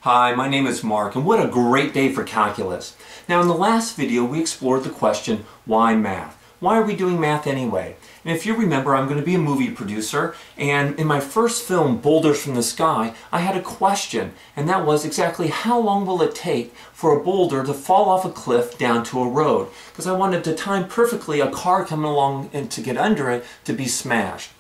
Hi, my name is Mark, and what a great day for calculus. Now, in the last video, we explored the question, why math? Why are we doing math anyway? And if you remember, I'm going to be a movie producer, and in my first film, Boulders from the Sky, I had a question, and that was exactly how long will it take for a boulder to fall off a cliff down to a road? Because I wanted to time perfectly a car coming along and to get under it to be smashed.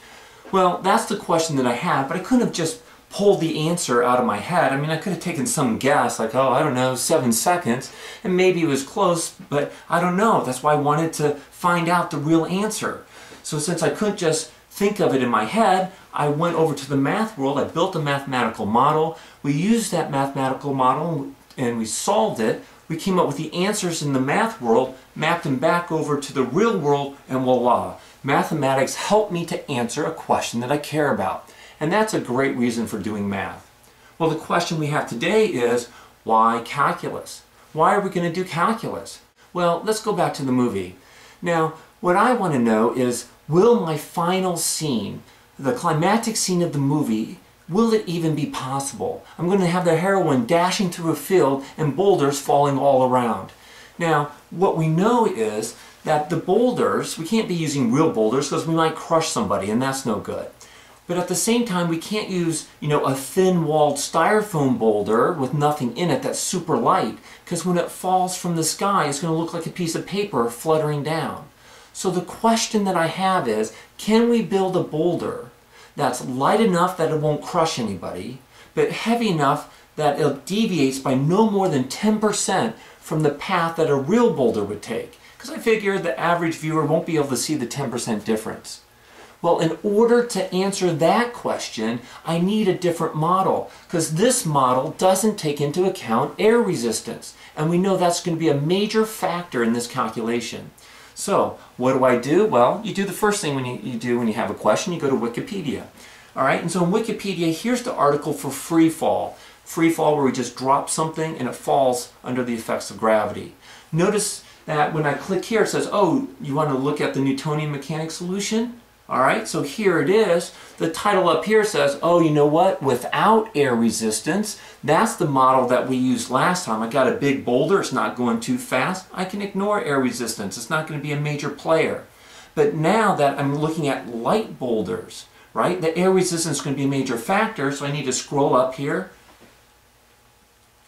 Well, that's the question that I had, but I couldn't have just pulled the answer out of my head. I mean, I could have taken some guess, like, oh, I don't know, 7 seconds, and maybe it was close, but I don't know. That's why I wanted to find out the real answer. So since I couldn't just think of it in my head, I went over to the math world. I built a mathematical model. We used that mathematical model and we solved it. We came up with the answers in the math world, mapped them back over to the real world, and voila. Mathematics helped me to answer a question that I care about. And that's a great reason for doing math. Well, the question we have today is, why calculus? Why are we going to do calculus? Well, let's go back to the movie. Now, what I want to know is, will my final scene, the climactic scene of the movie, will it even be possible? I'm going to have the heroine dashing through a field and boulders falling all around. Now, what we know is that the boulders, we can't be using real boulders because we might crush somebody, and that's no good. But at the same time, we can't use, a thin-walled styrofoam boulder with nothing in it that's super light, because when it falls from the sky, it's going to look like a piece of paper fluttering down. So the question that I have is, can we build a boulder that's light enough that it won't crush anybody, but heavy enough that it deviates by no more than 10% from the path that a real boulder would take? Because I figure the average viewer won't be able to see the 10% difference. Well, in order to answer that question, I need a different model, because this model doesn't take into account air resistance, and we know that's going to be a major factor in this calculation. So, what do? Well, you do the first thing when you have a question, you go to Wikipedia. Alright, and so in Wikipedia, here's the article for free fall. Free fall where we just drop something and it falls under the effects of gravity. Notice that when I click here, it says, oh, you want to look at the Newtonian mechanics solution? Alright, so here it is. The title up here says, oh, you know what? Without air resistance, that's the model that we used last time. I got a big boulder, it's not going too fast. I can ignore air resistance. It's not going to be a major player. But now that I'm looking at light boulders, right, the air resistance is going to be a major factor, so I need to scroll up here.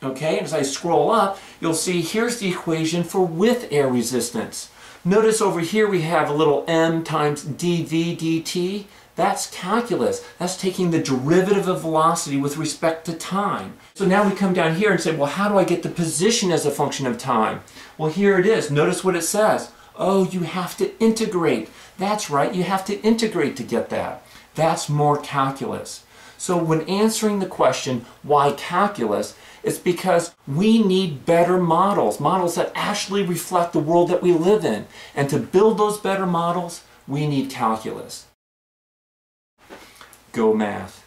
Okay, and as I scroll up, you'll see here's the equation for with air resistance. Notice over here we have a little m times dv dt. That's calculus. That's taking the derivative of velocity with respect to time. So now we come down here and say, well, how do I get the position as a function of time? Well, here it is. Notice what it says. Oh, you have to integrate. That's right, you have to integrate to get that. That's more calculus. So when answering the question, why calculus, it's because we need better models, models that actually reflect the world that we live in. And to build those better models, we need calculus. Go math.